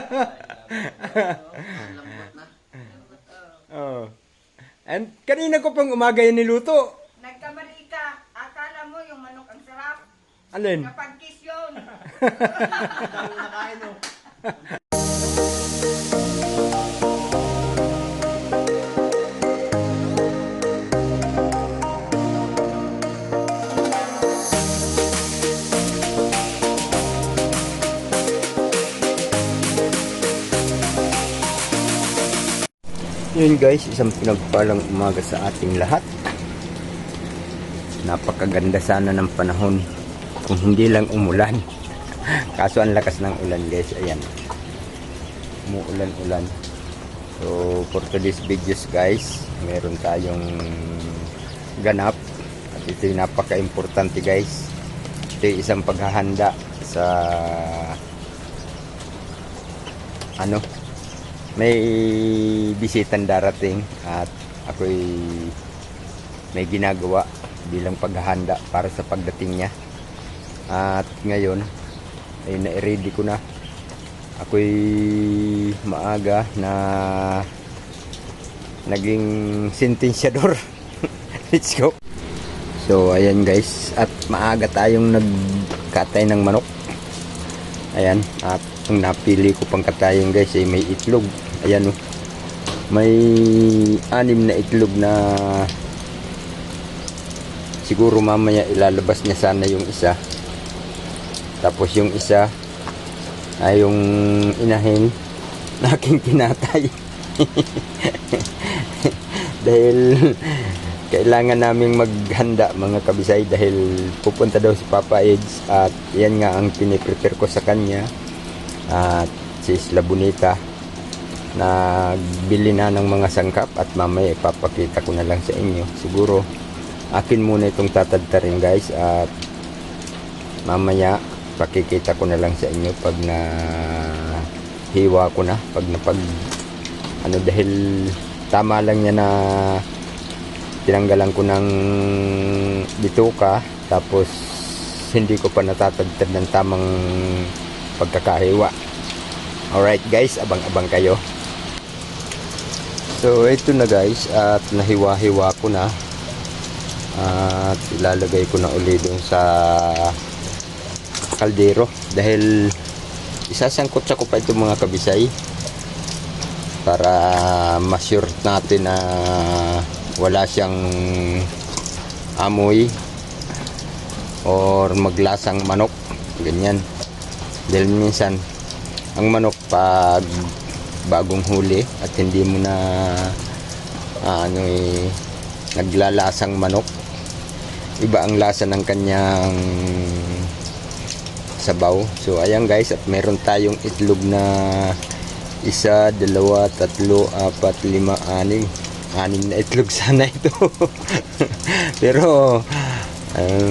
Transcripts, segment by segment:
Lambot na. Oh. And kanina ko pang umaga yan niluto. Nagkamali ka. Akala mo yung manok ang sarap. Alin? Kapag kiss yun. Dami nakain oh. Yun guys, isang pinagpalang umaga sa ating lahat. Napakaganda sana ng panahon kung hindi lang umulan. Kaso ang lakas ng ulan guys, ayan. Umuulan-ulan. So for today's videos guys, meron tayong ganap. At ito yung napaka-importante guys. Ito yung isang paghahanda sa may bisitang darating at ako'y may ginagawa bilang paghahanda para sa pagdating niya. At ngayon ay na-ready ko na. Ako'y maaga na naging sentensyador. Let's go. So ayan guys, at maaga tayong nagkatay ng manok. Ayan, at ang napili ko pang katayin guys ay may itlog. Ayan may 6 na itlog na siguro mamaya ilalabas niya sana yung isa. Tapos yung isa ay yung inahin na aking kinatay. Dahil kailangan naming maghanda mga kabisay dahil pupunta daw si Papa Eds at yan nga ang piniprepare ko sa kanya. At si Isla Bonita nagbili na ng mga sangkap at mamaya ipapakita ko na lang sa inyo. Siguro akin muna itong tatadtarin guys at mamaya pakikita ko na lang sa inyo pag na hiwa ko na, dahil tama lang niya na tinanggalan ko ng bituka tapos hindi ko pa natatagtad ng tamang pagkakahiwa. Alright guys, abang-abang kayo. So ito na guys, at nahiwa-hiwa ko na at ilalagay ko na uli dun sa kaldero dahil isasangkot ko pa ito mga kabisay para ma-sure natin na wala siyang amoy or maglasang manok, ganyan. Dahil minsan ang manok pag bagong huli at hindi mo na naglalasang manok, iba ang lasa ng kanyang sabaw. So ayan guys, at meron tayong itlog na 1, 2, 3, 4, 5, 6 na itlog sana ito. Pero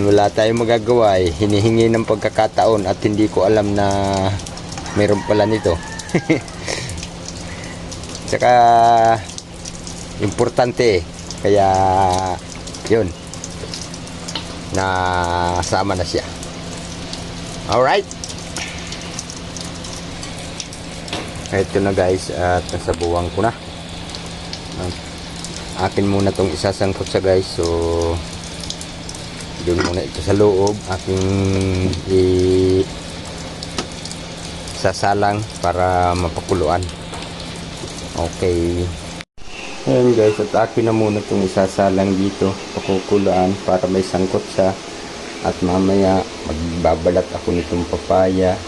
wala tayong magagawa eh. Hinihingi ng pagkakataon at hindi ko alam na meron pala nito. Tsaka importante eh. Kaya yun, nasama na siya. Alright, ito na guys, at nasabuwang ko na. Akin muna tong isasangkot sa guys. So doon muna ito sa loob, aking sasalang para mapakuluan. Okay. Ayan guys, at akin na muna itong isasalang dito, pakukuluan para may sangkot siya. At mamaya magbabalat ako nitong papaya.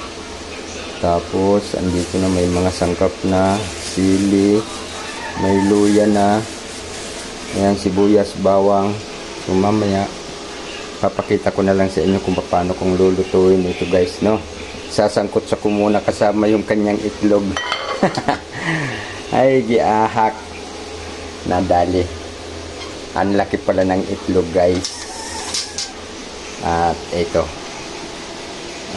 Tapos andito na may mga sangkap na sili, may luya na, ayan, sibuyas, bawang. So mamaya papakita ko na lang sa inyo kung paano kong lulutuin ito guys, no. Sasangkot sa ko muna kasama yung kanyang itlog. Ay giahak, nadali. Ang laki pala ng itlog guys. At ito,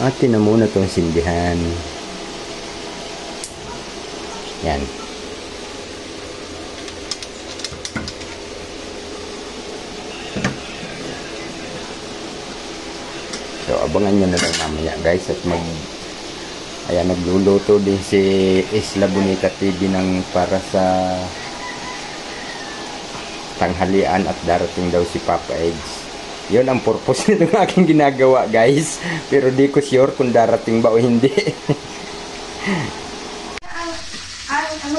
atin na muna itong sindihan. Yan. So abangan nyo na lang mamaya guys, at Ayan, nagluluto din si Isla Bonita TV ng para sa tanghalian at darating daw si Papa Eds. Yun ang purpose nitong aking ginagawa, guys. Pero di ko sure kung darating ba o hindi.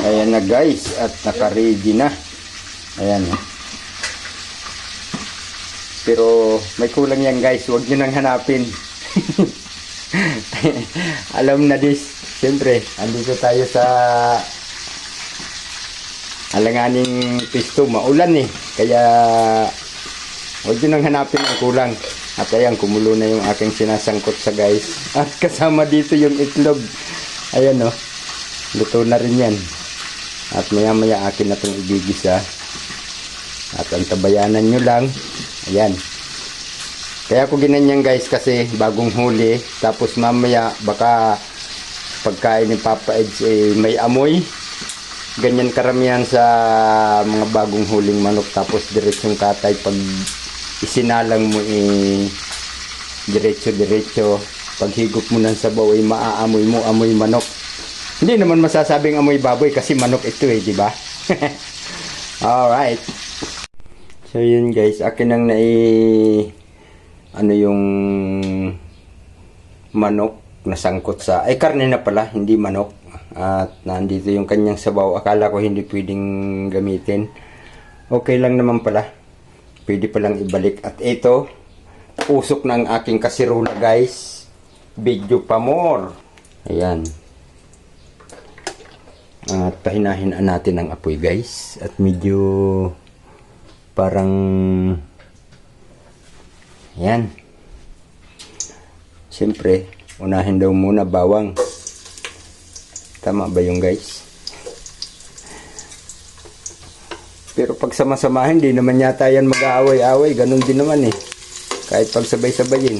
Ayan na, guys, at naka-ready na. Ayan. Pero may kulang yan, guys. Huwag nyo nang hanapin. Alam na this. Siyempre, andito tayo sa alanganing pisto. Maulan eh. Kaya huwag nyo nang hanapin ang kulang. At ayan, kumulo na yung aking sinasangkot sa, guys. At kasama dito yung itlog. Ayan o. Luto na rin yan. At maya maya akin na itong ibigisa. At ang tabayanan nyo lang. Ayan. Kaya ko ginanyan, guys, kasi bagong huli. Tapos mamaya baka pagkain ni Papa Eds may amoy. Ganyan karamihan sa mga bagong huling manok. Tapos diretsong katay. Pag isinalang mo diretso. Pag higop mo ng sabaw maaamoy mo amoy manok. Hindi naman masasabing amoy baboy kasi manok ito di ba? Alright. So yun, guys, akin ang yung manok na sangkot sa, karne na pala, hindi manok. At nandito yung kanyang sabaw. Akala ko hindi pwedeng gamitin. Okay lang naman pala. Pwede palang ibalik. At ito, usok na ang aking kasirola, guys. Video pa more. Ayan. At pahinahinaan natin ang apoy, guys. At medyo parang yan. Siyempre, unahin daw muna bawang. Tama ba yung, guys? Pero pag sama-samahin, di naman yata yan mag-aaway-aaway. Ganun din naman eh. Kahit pag sabay-sabayin.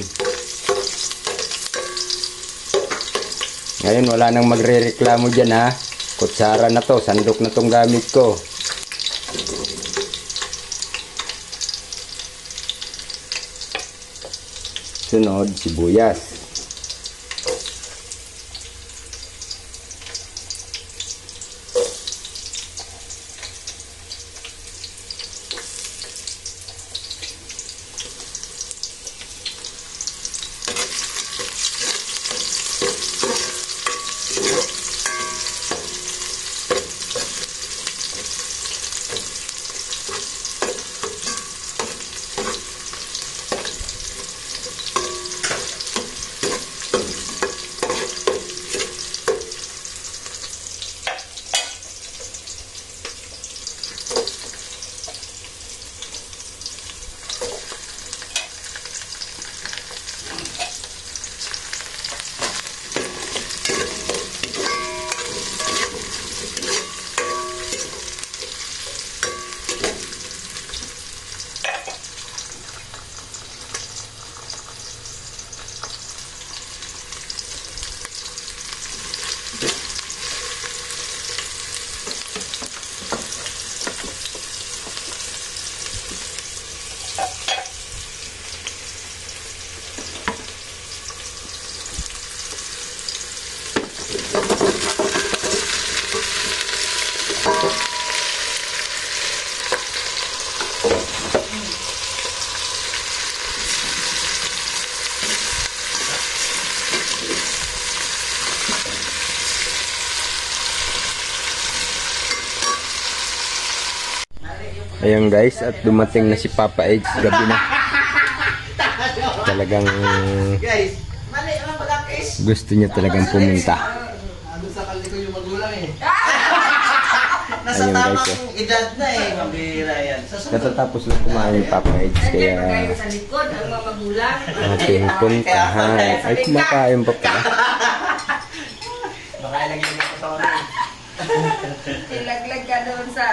Ngayon, wala nang magre-reklamo dyan, ha. Kutsara na to, sandok na tong gamit ko. Sunod, sibuyas. Ayan, guys, at dumating na si Papa Eds. Gabi na. Talagang Guys, mali ang malakis. gusto niya talagang pumunta. Ano sa kalli ko yung magulang eh. Nasa Ayun, guys, tamang edad na eh. Mabira yan. Sa sunod. Katatapos lang kumain ni Papa Eds. Kaya Kayo sa likod, ang mga magulang. ating puntahan. Ay, kumakain pa pala. Baka ilagay mo ko sa ano. Ilaglag ka doon sa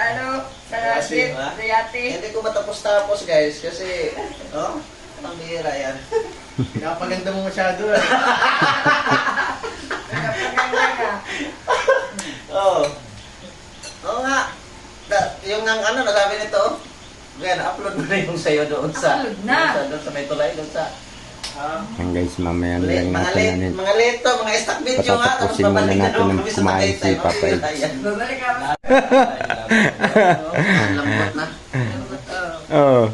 sa ship, sa yate. Hindi ko matapos-tapos, guys, kasi mabira yan. Kapaganda mo masyado eh. Nagpaganda ka. Oo. Oo nga. Yung nasabi nito, kaya na-upload mo na yung sa'yo doon sa... Upload na. Doon sa may tulay, doon sa... Yan guys, mamaya na lang Mga natin natin. mga leto, mga stock video nga. Patatapusin muna natin ng kumain si Papa Ed. Babalik ka. Ang lambot na. Oh.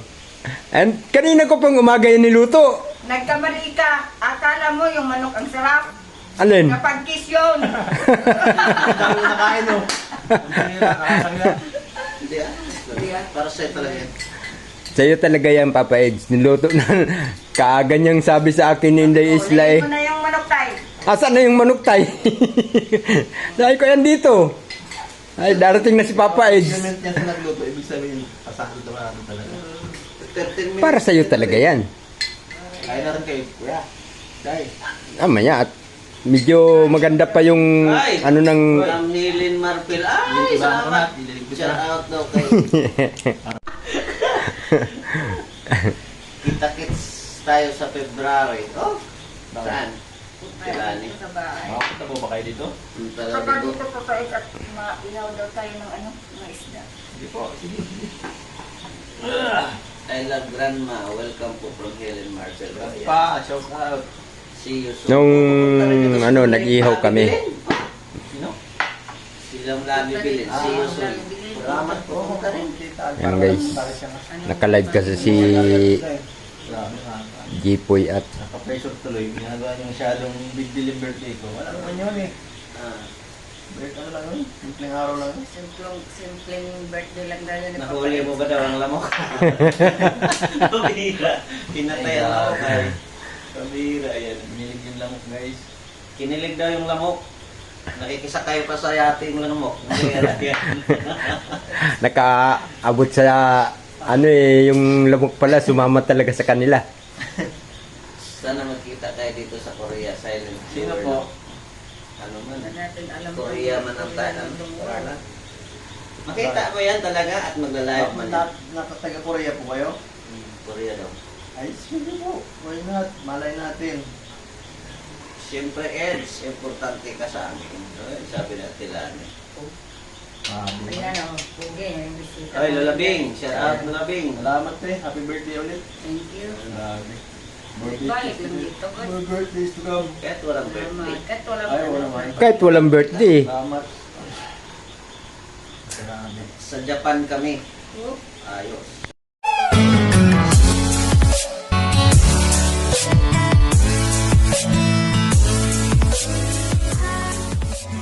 And kanina ko pang umaga yung niluto. Nagkamali ka. Akala mo yung manok ang sarap. Alin? Kapag kiss yun. Dami na kain oh. Hindi ah. Para sa'yo talaga yan. Sa'yo talaga yan, Papa Ed. Niluto na. Kaaganyang sabi sa akin ni Inday Isla eh. Ulihin mo na yung manok tayo. Asan na yung manok tay? Dahil ko yan dito. Ay, darating na si Papa Ed. Comment niya sa nagluto, ibig sabihin, pasado naman natin talaga. 13 minutes. Para sa'yo talaga yan. Kaya na rin kayo, kuya. Dahil. Maya at medyo maganda pa yung Ay! ano ng Ang Nilin Marpil. Ay, salamat. Shout out daw kay kita-kits tayo sa February. Oh, saan? Kilani. Sa bahay. Makapunta po ba kayo dito? Talaga Kapag dito. dito po kayo at mailaw daw tayo ng ano, mga isda. Hindi po. Sige. I love grandma. Welcome po from Helen Marcel. Pa, shout out. See you soon. nung ano nag-ihaw kami. Sino? Silang Labi Bilin. See you soon. Salamat po. Pumunta rin. Yan guys. Naka-live kasi si Grabe nga. Jipoy at Naka-pressure tuloy. Ginagawa niyo masyadong big deal yung birthday ko. Wala naman yun eh. Ah, Birthday lang yun. Simpleng araw lang yun. Simpleng birthday lang daw yun. nahuli mo ba daw ang lamok? Pabira. Pinatay ang lamok ay. Pabira yan. Binilig yung lamok guys. Kinilig daw yung lamok. Nakikisakay pa sa yate yung lamok. Pabira yan. nakaabot sa ano eh yung lamok pala sumama talaga sa kanila. Sana magkita tayo dito sa Korea. Silent. Sino Tour, po? no? Ano man. Hindi natin alam kung Korea man ang tayo. Makita mo yan talaga at magla-live man yan. Nakataga-Korea po kayo? Korea daw. Ay, sige po. Why not? Malay natin. Siyempre, Eds, importante ka sa amin. Sabi na Tilani. Ayan o, pugi. Yung bisita. Ay, Lalabing. Shout out, Lalabing. Salamat eh. Happy birthday ulit. Thank you. Grabe. Balik lang dito. More birthdays to come. Kahit walang birthday. Kahit wala Ay, wala man. Kahit walang birthday. Salamat. Grabe. Sa Japan kami. Oh, Ayos.